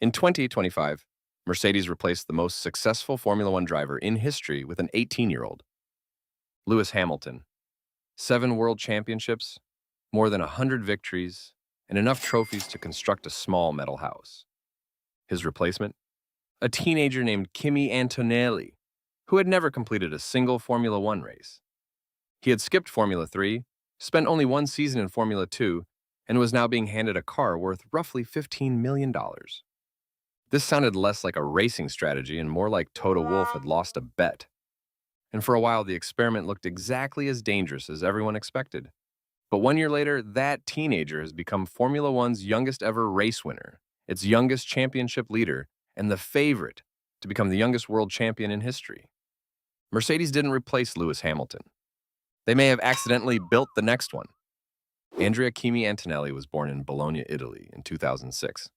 In 2025, Mercedes replaced the most successful Formula One driver in history with an 18-year-old, Lewis Hamilton. 7 world championships, more than 100 victories, and enough trophies to construct a small metal house. His replacement? A teenager named Kimi Antonelli, who had never completed a single Formula One race. He had skipped Formula 3, spent only one season in Formula 2, and was now being handed a car worth roughly $15 million. This sounded less like a racing strategy and more like Toto Wolff had lost a bet. And for a while, the experiment looked exactly as dangerous as everyone expected. But 1 year later, that teenager has become Formula One's youngest ever race winner, its youngest championship leader, and the favorite to become the youngest world champion in history. Mercedes didn't replace Lewis Hamilton. They may have accidentally built the next one. Kimi Antonelli was born in Bologna, Italy in 2006.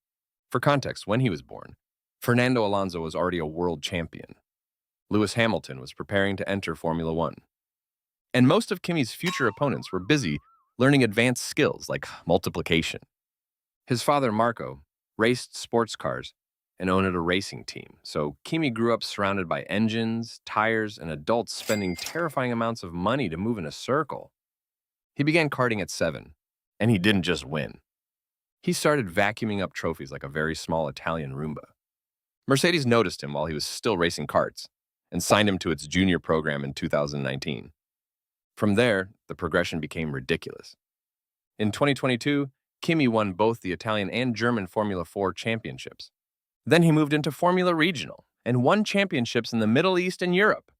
For context, when he was born, Fernando Alonso was already a world champion. Lewis Hamilton was preparing to enter Formula One. And most of Kimi's future opponents were busy learning advanced skills like multiplication. His father, Marco, raced sports cars and owned a racing team, so Kimi grew up surrounded by engines, tires, and adults spending terrifying amounts of money to move in a circle. He began karting at 7, and he didn't just win. He started vacuuming up trophies like a very small Italian Roomba. Mercedes noticed him while he was still racing karts and signed him to its junior program in 2019. From there, the progression became ridiculous. In 2022, Kimi won both the Italian and German Formula 4 championships. Then he moved into Formula Regional and won championships in the Middle East and Europe.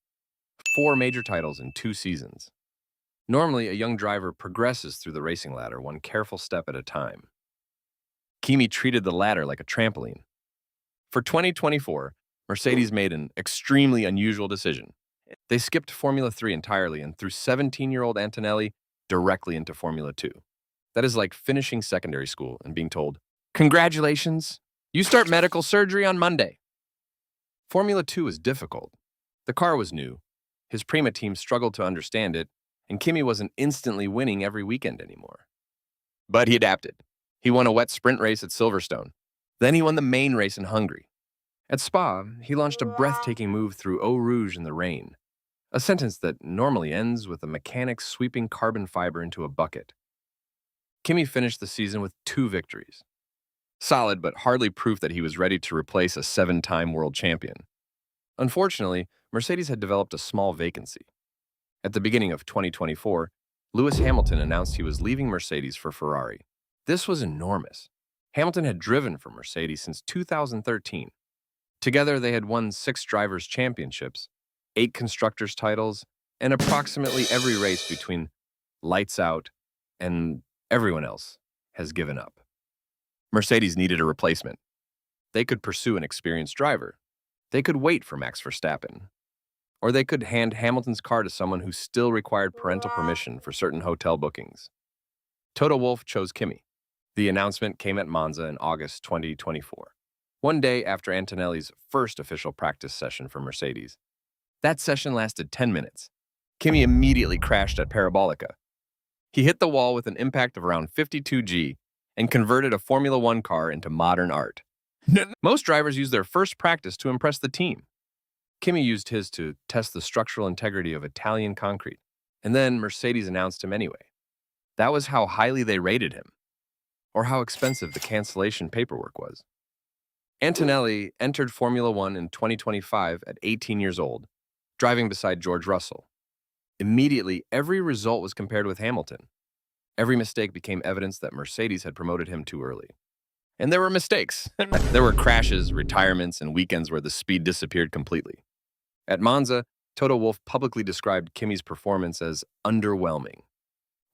4 major titles in 2 seasons. Normally, a young driver progresses through the racing ladder one careful step at a time. Kimi treated the ladder like a trampoline. For 2024, Mercedes made an extremely unusual decision. They skipped Formula 3 entirely and threw 17-year-old Antonelli directly into Formula 2. That is like finishing secondary school and being told, "Congratulations, you start medical surgery on Monday." Formula 2 was difficult. The car was new. His Prima team struggled to understand it, and Kimi wasn't instantly winning every weekend anymore. But he adapted. He won a wet sprint race at Silverstone. Then he won the main race in Hungary. At Spa, he launched a breathtaking move through Eau Rouge in the rain, a sentence that normally ends with a mechanic sweeping carbon fiber into a bucket. Kimi finished the season with 2 victories. Solid, but hardly proof that he was ready to replace a 7-time world champion. Unfortunately, Mercedes had developed a small vacancy. At the beginning of 2024, Lewis Hamilton announced he was leaving Mercedes for Ferrari. This was enormous. Hamilton had driven for Mercedes since 2013. Together, they had won 6 drivers' championships, 8 constructors' titles, and approximately every race between lights out and everyone else has given up. Mercedes needed a replacement. They could pursue an experienced driver. They could wait for Max Verstappen. Or they could hand Hamilton's car to someone who still required parental permission for certain hotel bookings. Toto Wolff chose Kimi. The announcement came at Monza in August 2024, one day after Antonelli's first official practice session for Mercedes. That session lasted 10 minutes. Kimi immediately crashed at Parabolica. He hit the wall with an impact of around 52 G and converted a Formula One car into modern art. Most drivers use their first practice to impress the team. Kimi used his to test the structural integrity of Italian concrete, and then Mercedes announced him anyway. That was how highly they rated him, or how expensive the cancellation paperwork was. Antonelli entered Formula One in 2025 at 18 years old, driving beside George Russell. Immediately, every result was compared with Hamilton. Every mistake became evidence that Mercedes had promoted him too early. And there were mistakes. There were crashes, retirements, and weekends where the speed disappeared completely. At Monza, Toto Wolff publicly described Kimi's performance as underwhelming,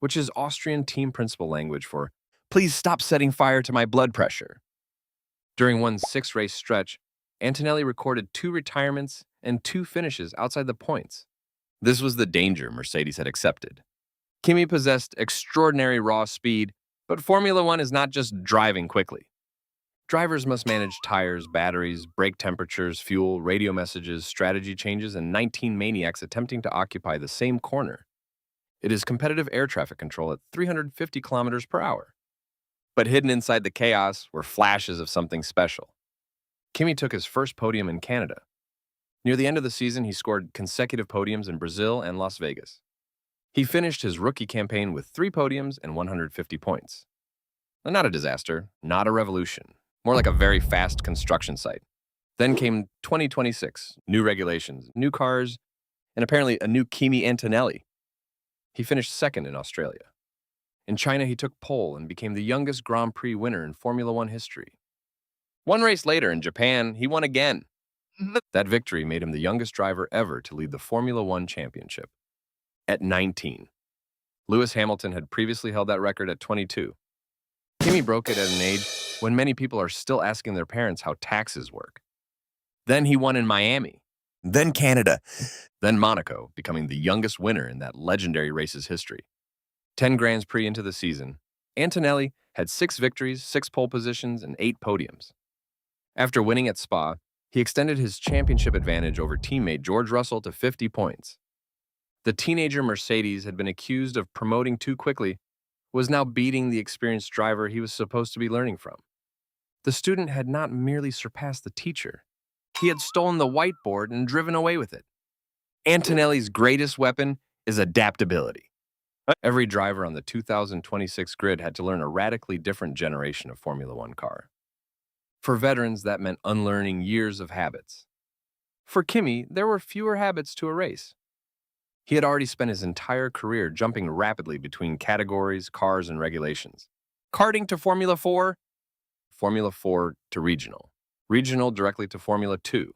which is Austrian team principal language for, "Please stop setting fire to my blood pressure." During one 6-race stretch, Antonelli recorded 2 retirements and 2 finishes outside the points. This was the danger Mercedes had accepted. Kimi possessed extraordinary raw speed, but Formula One is not just driving quickly. Drivers must manage tires, batteries, brake temperatures, fuel, radio messages, strategy changes, and 19 maniacs attempting to occupy the same corner. It is competitive air traffic control at 350 kilometers per hour. But hidden inside the chaos were flashes of something special. Kimi took his first podium in Canada. Near the end of the season, he scored consecutive podiums in Brazil and Las Vegas. He finished his rookie campaign with 3 podiums and 150 points. Not a disaster, not a revolution, more like a very fast construction site. Then came 2026, new regulations, new cars, and apparently a new Kimi Antonelli. He finished second in Australia. In China, he took pole and became the youngest Grand Prix winner in Formula One history. One race later in Japan, he won again. That victory made him the youngest driver ever to lead the Formula One championship. At 19. Lewis Hamilton had previously held that record at 22. Kimi broke it at an age when many people are still asking their parents how taxes work. Then he won in Miami. Then Canada. Then Monaco, becoming the youngest winner in that legendary race's history. 10 Grands Prix into the season, Antonelli had 6 victories, 6 pole positions, and 8 podiums. After winning at Spa, he extended his championship advantage over teammate George Russell to 50 points. The teenager Mercedes had been accused of promoting too quickly, was now beating the experienced driver he was supposed to be learning from. The student had not merely surpassed the teacher, he had stolen the whiteboard and driven away with it. Antonelli's greatest weapon is adaptability. Every driver on the 2026 grid had to learn a radically different generation of Formula One car. For veterans, that meant unlearning years of habits. For Kimi, there were fewer habits to erase. He had already spent his entire career jumping rapidly between categories, cars, and regulations. Karting to Formula 4, Formula 4 to regional, regional directly to Formula 2,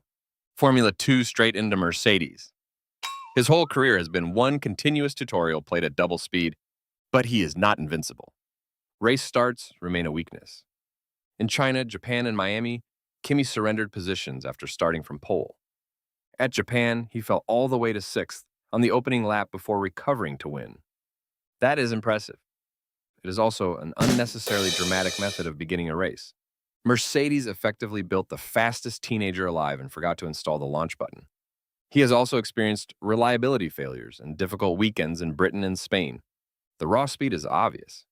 Formula 2 straight into Mercedes. His whole career has been one continuous tutorial played at double speed, but he is not invincible. Race starts remain a weakness. In China, Japan, and Miami, Kimi surrendered positions after starting from pole. At Japan, he fell all the way to 6th on the opening lap before recovering to win. That is impressive. It is also an unnecessarily dramatic method of beginning a race. Mercedes effectively built the fastest teenager alive and forgot to install the launch button. He has also experienced reliability failures and difficult weekends in Britain and Spain. The raw speed is obvious.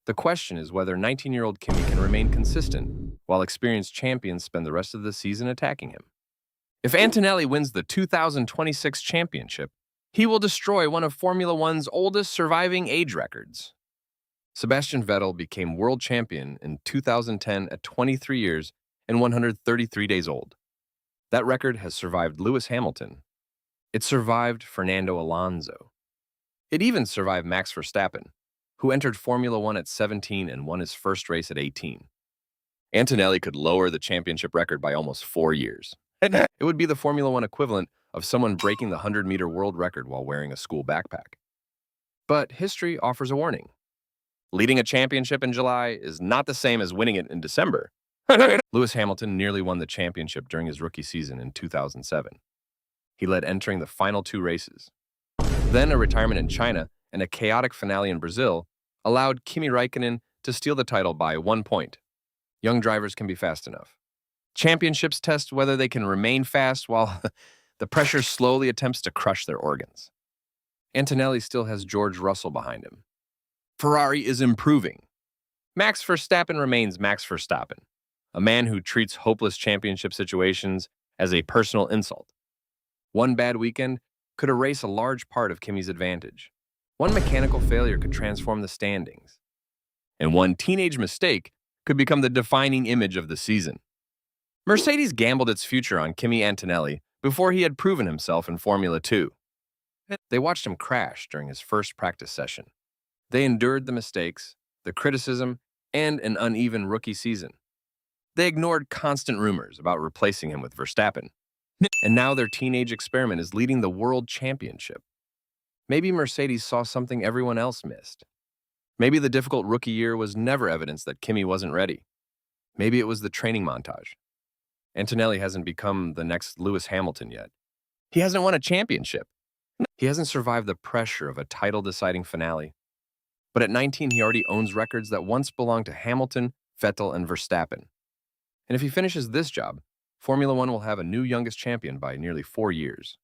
The question is whether 19-year-old Kimi can remain consistent while experienced champions spend the rest of the season attacking him. If Antonelli wins the 2026 championship, he will destroy one of Formula One's oldest surviving age records. Sebastian Vettel became world champion in 2010 at 23 years and 133 days old. That record has survived Lewis Hamilton. It survived Fernando Alonso. It even survived Max Verstappen, who entered Formula One at 17 and won his first race at 18. Antonelli could lower the championship record by almost 4 years. It would be the Formula One equivalent of someone breaking the 100-meter world record while wearing a school backpack. But history offers a warning. Leading a championship in July is not the same as winning it in December. Lewis Hamilton nearly won the championship during his rookie season in 2007. He led entering the final 2 races. Then a retirement in China and a chaotic finale in Brazil allowed Kimi Räikkönen to steal the title by 1 point. Young drivers can be fast enough. Championships test whether they can remain fast while the pressure slowly attempts to crush their organs. Antonelli still has George Russell behind him. Ferrari is improving. Max Verstappen remains Max Verstappen, a man who treats hopeless championship situations as a personal insult. One bad weekend could erase a large part of Kimi's advantage. One mechanical failure could transform the standings. And one teenage mistake could become the defining image of the season. Mercedes gambled its future on Kimi Antonelli before he had proven himself in Formula 2. They watched him crash during his first practice session. They endured the mistakes, the criticism, and an uneven rookie season. They ignored constant rumors about replacing him with Verstappen. And now their teenage experiment is leading the world championship. Maybe Mercedes saw something everyone else missed. Maybe the difficult rookie year was never evidence that Kimi wasn't ready. Maybe it was the training montage. Antonelli hasn't become the next Lewis Hamilton yet. He hasn't won a championship. He hasn't survived the pressure of a title-deciding finale. But at 19, he already owns records that once belonged to Hamilton, Vettel, and Verstappen. And if he finishes this job, Formula One will have a new youngest champion by nearly 4 years.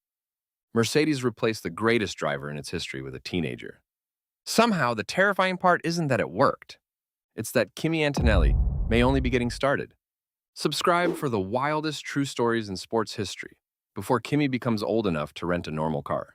Mercedes replaced the greatest driver in its history with a teenager. Somehow, the terrifying part isn't that it worked. It's that Kimi Antonelli may only be getting started. Subscribe for the wildest true stories in sports history before Kimi becomes old enough to rent a normal car.